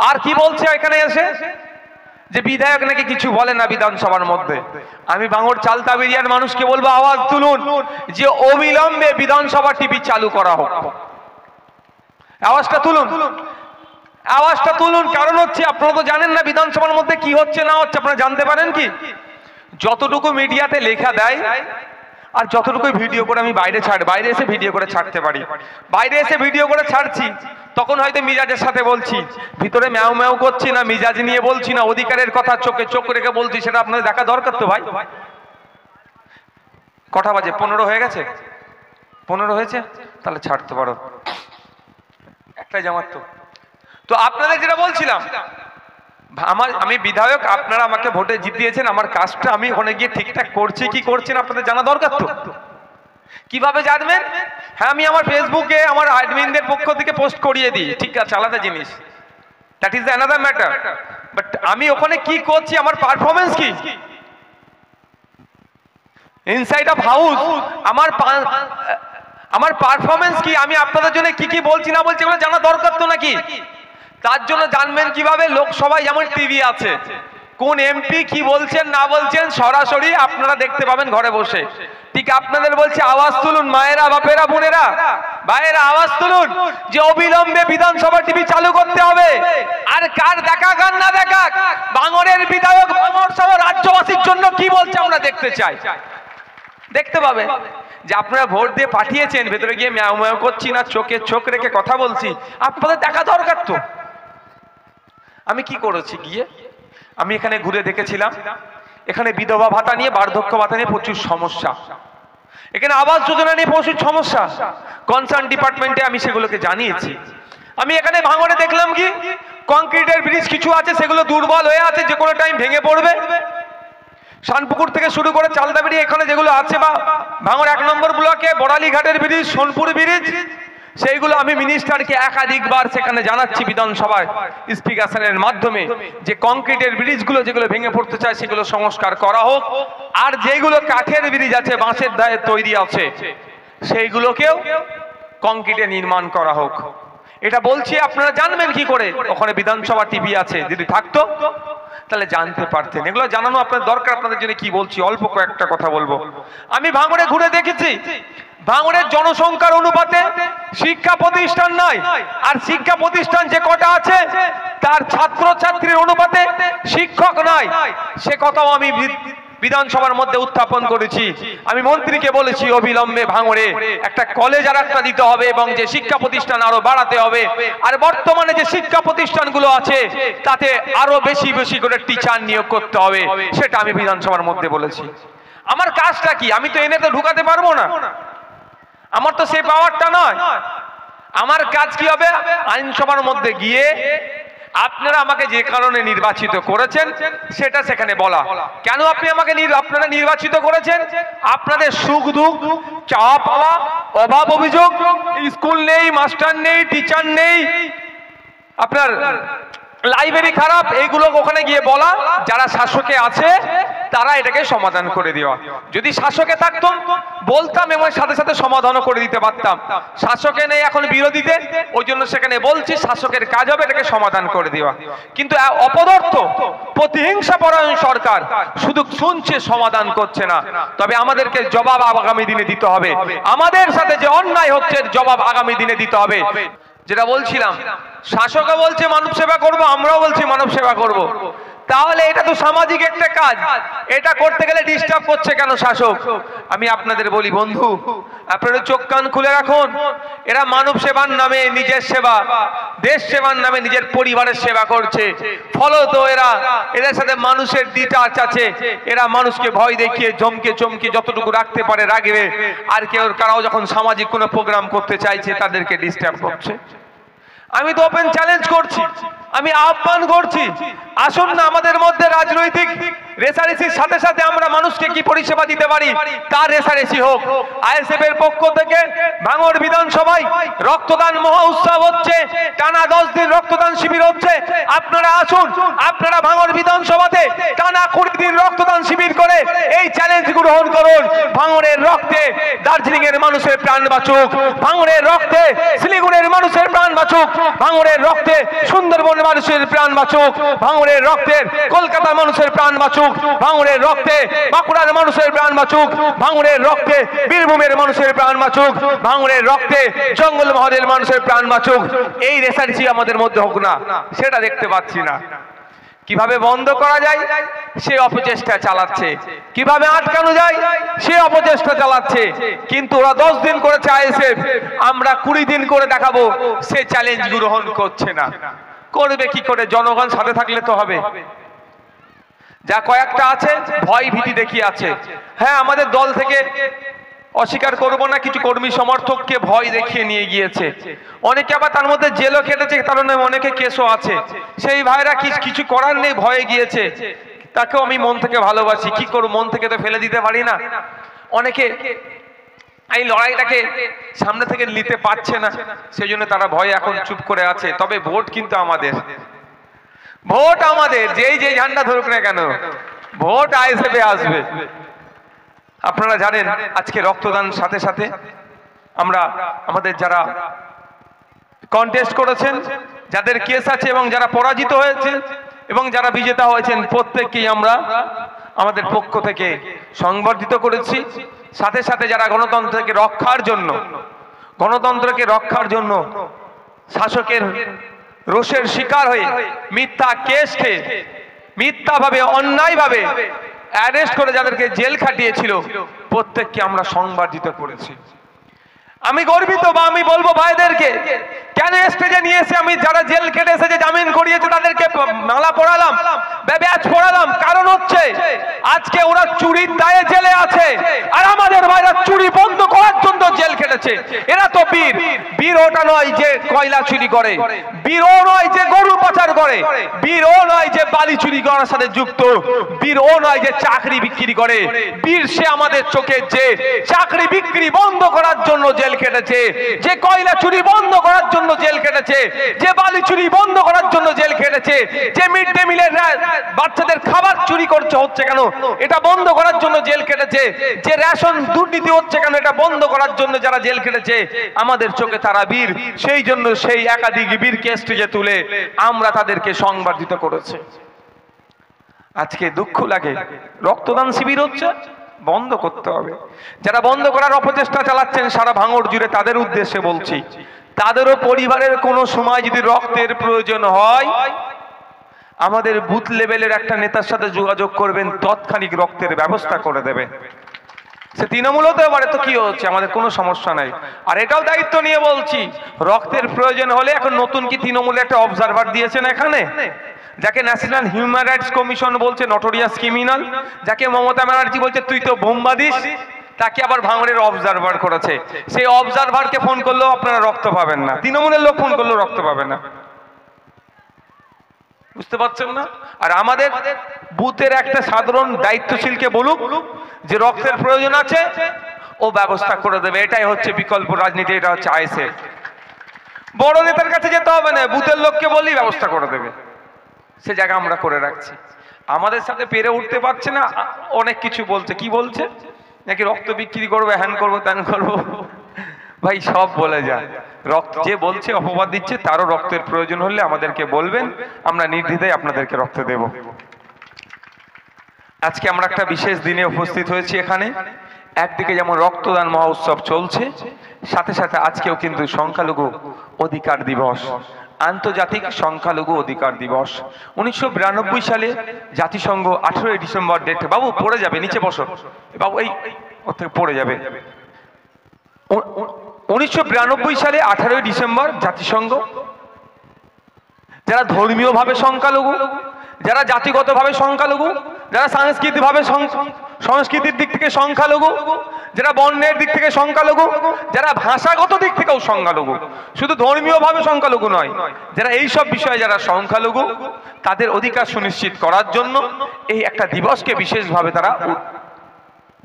আর কি বলছে এখানে এসে যে বিধায়ক নাকি কিছু বলে না বিধানসভার মধ্যে। আমি ভাঙড় চালতাবেরিয়ার মানুষকে বলবো আওয়াজ তুলুন যে অবিলম্বে বিধানসভা টিভি চালু করা হোক। আওয়াজটা তুলুন, আওয়াজটা তুলুন। কারণ হচ্ছে আপনারা তো জানেন না বিধানসভার মধ্যে কি হচ্ছে না হচ্ছে। আপনারা জানতে পারেন কি, যতটুকু মিডিয়াতে লেখা দেয় আর যতটুকু ভিডিও করে আমি বাইরে এসে ভিডিও করে ছাড়তে পারি, বাইরে এসে ভিডিও করে ছাড়ছি, তখন হয়তো মিজাজের সাথে বলছি, ভিতরে ম্যাও ম্যাও করছি না, মিজাজ নিয়ে বলছি না, অধিকারের কথা চোখে চোখ রেখে বলছি, সেটা আপনাদের দেখা দরকার তো ভাই। কটা বাজে? 15 হয়ে গেছে? 15 হয়েছে? তাহলে ছাড়তে পারো, একটাই জামাত তো। তো আপনাদের যেটা বলছিলাম, আমি বিধায়ক, আপনারা আমাকে ভোটে জিতিয়েছেন, আমার কাজটা আমি ওখানে গিয়ে ঠিকঠাক করছি কি করছি না আপনাদের জানা দরকার তো। কিভাবে জানবেন? হ্যাঁ, আমি আমার ফেসবুকে আমার অ্যাডমিনদের পক্ষ থেকে পোস্ট করিয়ে দিই, ঠিক আছে, আলাদা জিনিস, that is another matter. But আমি ওখানে কি করছি, আমার পারফরমেন্স কি, ইনসাইড অফ হাউস আমার পারফরমেন্স কি, আমি আপনাদের জন্য কি কি বলছি না বলছি এগুলো জানা দরকার তো নাকি। তার জন্য জানবেন কিভাবে, লোকসভায় যেমন টিভি আছে, কোন এমপি কি বলছেন না বলছেন সরাসরি আপনারা দেখতে পাবেন ঘরে বসে। ঠিক আপনাদের বলছি আওয়াজ তুলুন মায়েরা, বাপেরা, বোনেরা, ভাইয়েরা, আওয়াজ তুলুন যে অবিলম্বে বিধানসভা টিভি চালু করতে হবে। আর কার দেখা কার না দেখা, ভাঙড়ের বিধায়ক ভাঙড় সহ রাজ্যবাসীর জন্য কি বলছে আমরা দেখতে চাই। দেখতে পাবে যে আপনারা ভোট দিয়ে পাঠিয়েছেন, ভেতরে গিয়ে ম্যাও ম্যাও করছি না, চোখে চোখ রেখে কথা বলছি, আপনাদের দেখা দরকার তো। আমি কি করেছি গিয়ে, আমি এখানে ঘুরে দেখেছিলাম, এখানে বিধবা ভাতা নিয়ে, বার্ধক্য ভাতা নিয়ে প্রচুর সমস্যা, এখানে আবাস যোজনা নিয়ে প্রচুর সমস্যা, কনসার্ন ডিপার্টমেন্টে আমি সেগুলোকে জানিয়েছি। আমি এখানে ভাঙড়ে দেখলাম কি, কংক্রিটের ব্রিজ কিছু আছে সেগুলো দুর্বল হয়ে আছে, যে কোনো টাইম ভেঙে পড়বে। শানপুকুর থেকে শুরু করে চালতাবেড়ি এখানে যেগুলো আছে, বা ভাঙড় 1 নম্বর ব্লকে বড়ালিঘাটের ব্রিজ, সোনপুর ব্রিজ, সেইগুলো আমি মিনিস্টারকে একাধিকবার সেখানে জানাচ্ছি বিধানসভায় স্পিকারের মাধ্যমে, যে কংক্রিটের ব্রিজগুলো যেগুলো ভেঙে পড়তে চায় সেগুলো সংস্কার করা হোক, আর যেগুলো কাঠের ব্রিজ আছে, বাঁশের দায়ে তৈরি আছে, সেইগুলোকেও কংক্রিটে নির্মাণ করা হোক। এটা বলছি আপনারা জানবেন কি করে, ওখানে বিধানসভা টিভি আছে, যদি থাকতো তাহলে জানতে পারতেন। এগুলো জানানো আপনার দরকার। আপনাদের জন্য কি বলছি, অল্প কয়েকটা কথা বলবো। আমি ভাঙড়ে ঘুরে দেখেছি, ভাঙড়ের জনসংখ্যার অনুপাতে শিক্ষা প্রতিষ্ঠান নাই, আর শিক্ষা প্রতিষ্ঠান যে কটা আছে তার ছাত্রছাত্রীর অনুপাতে শিক্ষক নাই, সে কথাও আমি বিধানসভার মধ্যে উত্থাপন করেছি। আমি মন্ত্রীকে বলেছি অবিলম্বে ভাঙড়ে একটা কলেজ আর একটা দিতে হবে, এবং যে শিক্ষা প্রতিষ্ঠান আরো বাড়াতে হবে, আর বর্তমানে যে শিক্ষা প্রতিষ্ঠানগুলো আছে তাতে আরো বেশি বেশি করে টিচার নিয়োগ করতে হবে, সেটা আমি বিধানসভার মধ্যে বলেছি। আমার কাজটা কি, আমি তো এনে তো ঢুকাতে পারবো না, আমার তো সেই পাওয়ারটা নয়। আমার কাজ কি হবে, আইনসভার মধ্যে গিয়ে আপনারা আমাকে যে কারণে নির্বাচিত করেছেন সেটা সেখানে বলা। কেন আপনারা নির্বাচিত করেছেন, আপনাদের সুখ দুঃখ, চাওয়া পাওয়া, অভাব অভিযোগ, স্কুল নেই, মাস্টার নেই, টিচার নেই, আপনার লাইব্রেরি খারাপ, এইগুলো ওখানে গিয়ে বলা, যারা শাসকে আছে তারা এটাকে সমাধান করে দেওয়া। যদি শাসকে থাকতাম বলতাম এবং সাথে সাথে সমাধানও করে দিতে পারতাম। শাসকে নেই, এখন বিরোধীতে, ওই জন্য সেখানে বলছি শাসকের কাজ হবে এটাকে সমাধান করে দেওয়া। কিন্তু অপদার্থ প্রতিহিংসা পরায়ণ সরকার শুধু শুনছে, সমাধান করছে না। তবে আমাদেরকে জবাব আগামী দিনে দিতে হবে, আমাদের সাথে যে অন্যায় হচ্ছে জবাব আগামী দিনে দিতে হবে। যেটা বলছিলাম, শাসকও বলছে মানব সেবা করব, আমরাও বলছি মানব সেবা করব, তাহলে এটা তো সামাজিক একটা কাজ, এটা করতে গেলে ডিস্টার্ব করছে কেন শাসক? আমি আপনাদের বলি বন্ধু, আপনারা চোখ কান খুলে রাখুন। এরা মানব সেবার নামে নিজের সেবা, দেশ সেবার নামে নিজের পরিবারের সেবা করছে, ফলত এদের সাথে মানুষের ডিটাচ আছে। এরা মানুষকে ভয় দেখিয়ে চমকে যতটুকু রাখতে পারে রাখবে, আর কারাও যখন সামাজিক কোনো প্রোগ্রাম করতে চাইছে তাদেরকে ডিস্টার্ব করছে। আমি তো ওপেন চ্যালেঞ্জ করছি, আমি আহ্বান করছি, আসুন না আমাদের মধ্যে রাজনৈতিক রেসারেসির সাথে সাথে আমরা মানুষকে কি পরিষেবা দিতে পারি তার রেসারেসি হোক। আইএসএফ এর পক্ষ থেকে ভাঙড় বিধানসভায় রক্তদান মহা উৎসব হচ্ছে, টানা 10 দিন রক্তদান শিবির হচ্ছে। আপনারা আসুন, আপনারা ভাঙড় বিধানসভাতে টানা 20 দিন রক্তদান শিবির করে এই চ্যালেঞ্জ গ্রহণ করুন। ভাঙড়ের রক্তে দার্জিলিং এর মানুষের প্রাণ বাঁচুক, ভাঙড়ের রক্তে শিলিগুড়ির মানুষের প্রাণ বাঁচুক, ভাঙড়ের রক্তে সুন্দরবন মানুষের প্রাণ বাঁচুক, ভাঙড়ের রক্তের কলকাতার মানুষের প্রাণ বাঁচুক, ভাঙড়ের রক্তে বাঁকুড়ার মানুষের প্রাণ বাঁচুক, ভাঙড়ের রক্তে বীরভূমের মানুষের প্রাণ বাঁচুক, ভাঙড়ের রক্তে জঙ্গলমহলের মানুষের প্রাণ বাঁচুক। এই রেসার্চি আমাদের মধ্যে হোক না, সেটা দেখতে পাচ্ছি না। কিভাবে বন্ধ করা যায় সে অপচেষ্টা চালাচ্ছে, কিভাবে আটকানো যায় সে অপচেষ্টা চালাচ্ছে, কিন্তু ওরা 10 দিন করেছে আইএসএফ, আমরা 20 দিন করে দেখাবো, সে চ্যালেঞ্জ গ্রহণ করছে না। করবে কি করে? জনগণ সাথে থাকলে তো হবে। যা কয়েকটা আছে ভয় ভীতি দেখিয়ে আছে। হ্যাঁ, আমাদের দল থেকে অস্বীকার করব না, কিছু কর্মী সমর্থককে ভয় দেখিয়ে নিয়ে গিয়েছে, অনেকে আবার তার মধ্যে জেলও খেটেছে, কারণে অনেকে কেসও আছে। সেই ভাইরা কিছু করার নেই, ভয়ে গিয়েছে, তাকেও আমি মন থেকে ভালোবাসি। কি করব, মন থেকে তো ফেলে দিতে পারি না। অনেকে এই লড়াইটাকে সামনে থেকে নিতে পারছে না, সেই জন্য তারা ভয়ে এখন চুপ করে আছে। তবে ভোট কিন্তু আমাদের, ভোট আমাদের, যেই যে ঝান্ডা ধরুক না কেন, ভোট আইএসএফে আসবে। আপনারা জানেন আজকে রক্তদান সাথে সাথে আমরা আমাদের যারা কন্টেস্ট করেছেন, যাদের কেস আছে এবং যারা পরাজিত হয়েছে এবং যারা বিজেতা হয়েছেন, প্রত্যেককেই আমরা আমাদের পক্ষ থেকে সংবর্ধিত করেছি। সাথে সাথে যারা গণতন্ত্রকে রক্ষার জন্য শাসকের রোষের শিকার হয়ে মিথ্যা কেস খেয়ে মিথ্যাভাবে অন্যায়ভাবে অ্যারেস্ট করে যাদেরকে জেল খাটিয়েছিল, প্রত্যেককে আমরা সংবর্ধিত করেছি। আমি গর্বিত, বা আমি বলবো ভাইদেরকে, কেন স্টেজে নিয়ে এসে আমি যারা জেল কেটে এসেছে, জামিন করিয়েছে, তাদেরকে মালা পড়ালাম, ব্যাচ পড়ালাম। কারণ হচ্ছে আজকে ওরা চুরির দায়ে জেলে আছে, আর আমাদের ভাইরা চুরি বন্ধ করার জন্য জেল কেটেছে। এরা তো বীর। বীর ওটা নয় যে কয়লা চুরি করে, বীর ও নয় যে গরু পাচার করে, বীর ও নয় যে বালি চুরি করার সাথে যুক্ত, বীর ও নয় যে চাকরি বিক্রি করে। বীর সে আমাদের চোখে যে চাকরি বিক্রি বন্ধ করার জন্য জেল কেটেছে, যে কয়লা চুরি বন্ধ করার জন্য জেল কেটেছে, যে বালি চুরি বন্ধ করার জন্য জেল কেটেছে, যে মিড ডে মিলের বাচ্চাদের খাবার চুরি করছে হচ্ছে কেন, এটা বন্ধ করার জন্য জেল কেটেছে, যে রেশন দুর্নীতি হচ্ছে কেন, এটা বন্ধ করার জন্য যারা জেল কেটেছে, আমাদের চোখে তারা বীর। সেই জন্য সেই একাধিক বীরকে স্টেজে তুলে আমরা তাদেরকে সংবর্ধিত করেছি। আজকে দুঃখ লাগে, রক্তদান শিবির হচ্ছে, বন্ধ করতে হবে। যারা বন্ধ করার অপচেষ্টা চালাচ্ছেন সারা ভাঙড় জুড়ে, তাদের উদ্দেশ্যে বলছি, তাদেরও পরিবারের কোনো সময় যদি রক্তের প্রয়োজন হয়, আমাদের বুথ লেভেলের একটা নেতার সাথে যোগাযোগ করবেন, তৎক্ষণিক রক্তের ব্যবস্থা করে দেবে। সে তৃণমূল হতে পারে, তো কি হচ্ছে, আমাদের কোনো সমস্যা নাই। আর এটাও দায়িত্ব নিয়ে বলছি, রক্তের প্রয়োজন হলে এখন নতুন কি তৃণমূলে একটা অবজারভার দিয়েছেন এখানে, যাকে ন্যাশনাল হিউম্যান রাইটস কমিশন বলছে নটোরিয়াস ক্রিমিনাল, যাকে মমতা ব্যানার্জি বলছে তুই তো বোমবাদিস, তাকে আবার ভাঙড়ের অবজারভার করেছে। সেই অবজারভারকে ফোন করলেও আপনারা রক্ত পাবেন না, তৃণমূলের লোক ফোন করলেও রক্ত পাবেন না। বুঝতে পারছেন না? আর আমাদের বুথের একটা সাধারণ দায়িত্বশীলকে বলুক যে রক্তের প্রয়োজন আছে, ও ব্যবস্থা করে দেবে। এটাই হচ্ছে বিকল্প রাজনীতি, এটা হচ্ছে আইএসএফ। বড় নেতার কাছে যেতে হবে না, বুথের লোককে বললেই ব্যবস্থা করে দেবে। সে জায়গা আমরা করে রাখছি। আমাদের সাথে পেরে উঠতে পারছে না, অনেক কিছু বলছে। কি বলছে? নাকি রক্ত বিক্রি করবো, হ্যান করবো, ত্যান করবো। ভাই সব বলে যায়, রক্ত যে বলছে অপবাদ দিচ্ছে, তারও রক্তের প্রয়োজন হলে আমাদেরকে বলবেন, আমরা নির্দ্বিধায় আপনাদেরকে রক্ত দেব। আজকে আমরা একটা বিশেষ দিনে উপস্থিত হয়েছি এখানে। একদিকে যেমন রক্তদান মহোৎসব চলছে, সাথে সাথে আজকেও কিন্তু সংখ্যালঘু অধিকার দিবস, আন্তর্জাতিক সংখ্যালঘু অধিকার দিবস। 1992 সালে জাতিসংঘ 18 ডিসেম্বর ডেট, বাবু পড়ে যাবে, নিচে বসো বাবু, এই পড়ে যাবে। 1992 সালে 18 ডিসেম্বর জাতিসংঘ যারা ধর্মীয়ভাবে সংখ্যালঘু, যারা জাতিগতভাবে সংখ্যালঘু, যারা সংস্কৃতির দিক থেকে সংখ্যালঘু, যারা বর্ণের দিক থেকে সংখ্যালঘু, যারা ভাষাগত দিক থেকেও সংখ্যালঘু, শুধু ধর্মীয়ভাবে সংখ্যালঘু নয়, যারা এই সব বিষয়ে যারা সংখ্যালঘু, তাদের অধিকার সুনিশ্চিত করার জন্য এই একটা দিবসকে বিশেষভাবে তারা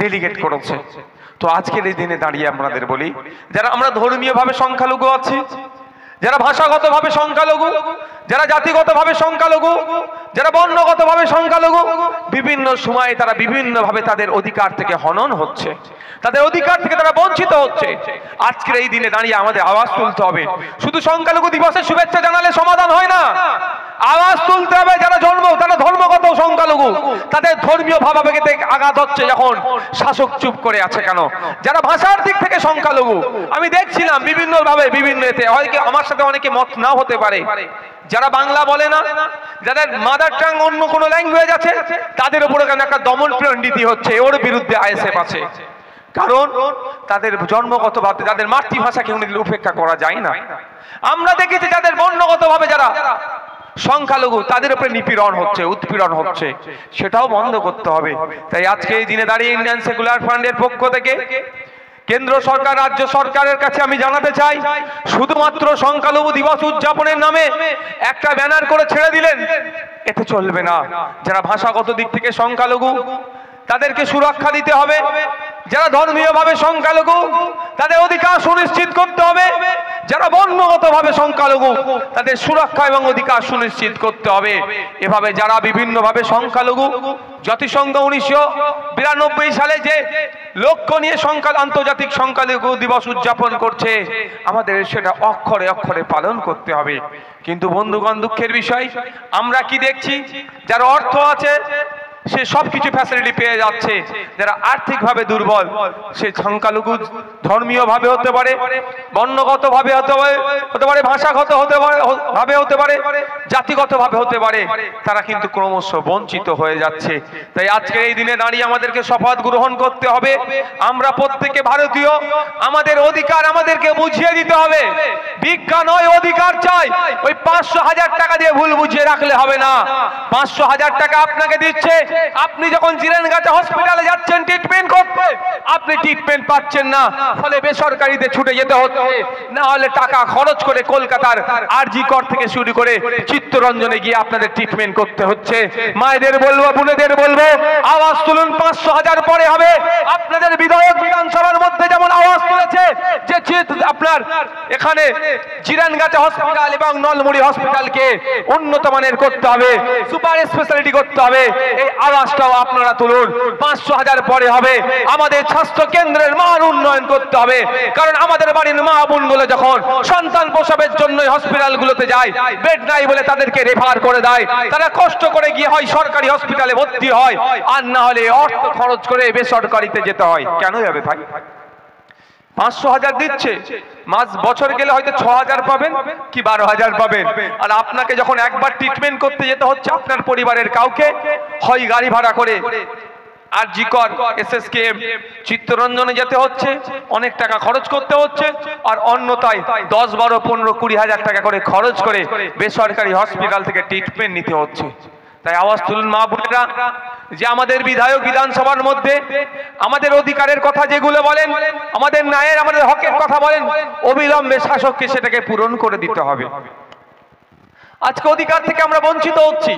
ডেলিগেট করেছে। তো আজকের এই দিনে দাঁড়িয়ে আপনাদের বলি, যারা আমরা ধর্মীয়ভাবে সংখ্যালঘু আছি, যারা ভাষাগতভাবে সংখ্যালঘু, যারা জাতিগতভাবে সংখ্যালঘু, যারা বর্ণগতভাবে সংখ্যালঘু, বিভিন্ন সময়ে তারা বিভিন্নভাবে তাদের অধিকার থেকে হনন হচ্ছে, তাদের অধিকার থেকে তারা বঞ্চিত হচ্ছে। আজকের এই দিনে দাঁড়িয়ে আমাদের আওয়াজ তুলতে হবে। শুধু সংখ্যালঘু দিবসের শুভেচ্ছা জানালে সমাধান হয় না, তুলতে হবে যারা ধর্মগত সংখ্যালঘু, তাদের ধর্মীয় ভাবাবেগে আঘাত হচ্ছে যখন শাসক চুপ করে আছে কেন? যারা ভাষার দিক থেকে সংখ্যালঘু, আমি দেখছিলাম বিভিন্ন ভাবে বিভিন্ন এতে, হয়তো আমার সাথে অনেকে মত নাও হতে পারে, যারা বাংলা বলে না, যাদের মাদার টাং অন্য কোনো ল্যাঙ্গুয়েজ আছে, তাদের উপরে কেন একটা দমনপীড়ন নীতি হচ্ছে, ওর বিরুদ্ধে আইএসএফ আছে। কারণ তাদের জন্মগতভাবে তাদের মাতৃভাষাকে উনিদের উপেক্ষা করা যায় না। আমরা দেখেছি যাদের বর্ণগতভাবে যারা সংখ্যালঘু, তাদের উপরে নিপীড়ন হচ্ছে, উৎপীড়ন হচ্ছে, সেটাও বন্ধ করতে হবে। তাই আজকে এই দিনে দাঁড়িয়ে ইন্ডিয়ান সেকুলার ফ্রন্টের পক্ষ থেকে কেন্দ্র সরকার, রাজ্য সরকারের কাছে আমি জানাতে চাই, শুধুমাত্র সংখ্যালঘু দিবস উদযাপনের নামে একটা ব্যানার করে ছেড়ে দিলেন, এতে চলবে না। যারা ভাষাগত দিক থেকে সংখ্যালঘু, তাদেরকে সুরক্ষা দিতে হবে। যারা ধর্মীয়ভাবে সংখ্যালঘু, তাদের অধিকার সুনিশ্চিত করতে হবে। যারা বর্ণগতভাবে সংখ্যালঘু, তাদের সুরক্ষা এবং অধিকার সুনিশ্চিত করতে হবে। এভাবে যারা বিভিন্নভাবে সংখ্যালঘু, জাতিসংঘ 1992 সালে যে লক্ষ্য নিয়ে আন্তর্জাতিক সংখ্যালঘু দিবস উদযাপন করছে, আমাদের সেটা অক্ষরে অক্ষরে পালন করতে হবে। কিন্তু বন্ধুগণ, দুঃখের বিষয় আমরা কি দেখছি, যার অর্থ আছে সে সবকিছু ফ্যাসিলিটি পেয়ে যাচ্ছে, যারা আর্থিকভাবে দুর্বল, সে সংখ্যালঘু ধর্মীয়ভাবে হতে পারে, বর্ণগতভাবে হতে পারে, ভাষাগত হতে পারে, জাতিগতভাবে হতে পারে, তারা কিন্তু ক্রমশ বঞ্চিত হয়ে যাচ্ছে। তাই আজকে এই দিনে দাঁড়িয়ে আমাদেরকে শপথ গ্রহণ করতে হবে, আমরা প্রত্যেকে ভারতীয়, আমাদের অধিকার আমাদেরকে বুঝিয়ে দিতে হবে। ভিক্ষা নয়, অধিকার চাই। ওই 500,000 টাকা দিয়ে ভুল বুঝিয়ে রাখলে হবে না। 500,000 টাকা আপনাকে দিচ্ছে, আপনি যখন জিরানগাছা হসপিটালে যাচ্ছেন ট্রিটমেন্ট করতে, আপনি ট্রিটমেন্ট পাচ্ছেন না, ফলে বেসরকারিতে ছুটে যেতে হচ্ছে, না হলে টাকা খরচ করে কলকাতার আরজি কর থেকে শুরু করে চিত্তরঞ্জনে গিয়ে আপনাদের ট্রিটমেন্ট করতে হচ্ছে। মায়েদের বলবো, বোনেদের বলবো, আওয়াজ তুলুন। 500,000 পরে হবে। আপনাদের বিধায়ক বিধানসভার মধ্যে যেমন আওয়াজ তুলেছে যে আপনার এখানে জিরানগাছা হসপিটাল এবং নলমুড়ি হসপিটালকে উন্নত মানের করতে হবে, সুপার স্পেশালিটি করতে হবে, এই আওয়াজটাও আপনারা তুলুন। 500,000 পরে হবে। আমাদের স্বাস্থ্য কেন্দ্রের মান উন্নয়ন করতে হবে, কারণ আমাদের বাড়ির মা বোনগুলো যখন সন্তান প্রসবের জন্য হসপিটালগুলোতে যায়, বেড নাই বলে তাদেরকে রেফার করে দেয়, তারা কষ্ট করে গিয়ে হয় সরকারি হসপিটালে ভর্তি হয়, আর না হলে অর্থ খরচ করে বেসরকারিতে যেতে হয়। কেন যাবে ভাই? 500,000 দিচ্ছে, বছর গেলে হয়তো 6,000 পাবেন কি 12,000 পাবেন। আর আপনাকে যখন একবার ট্রিটমেন্ট করতে যেতে হচ্ছে, আপনার পরিবারের কাউকে হয় গাড়ি ভাড়া করে আরজি কর, এসএসকেএম, চিত্তরঞ্জনে যেতে হচ্ছে, অনেক টাকা খরচ করতে হচ্ছে, আর অন্যথায় 10, 12, 15, 20,000 টাকা করে খরচ করে বেসরকারি হসপিটাল থেকে ট্রিটমেন্ট নিতে হচ্ছে। তাই আওয়াজ তুলুন মা বোনেরা, যে আমাদের বিধায়ক বিধানসভার মধ্যে আমাদের অধিকারের কথা যেগুলো বলেন, আমাদের ন্যায়ের, আমাদের হকের কথা বলেন, অবিলম্বে শাসককে সেটাকে পূরণ করে দিতে হবে। আজকে অধিকার থেকে আমরা বঞ্চিত হচ্ছি।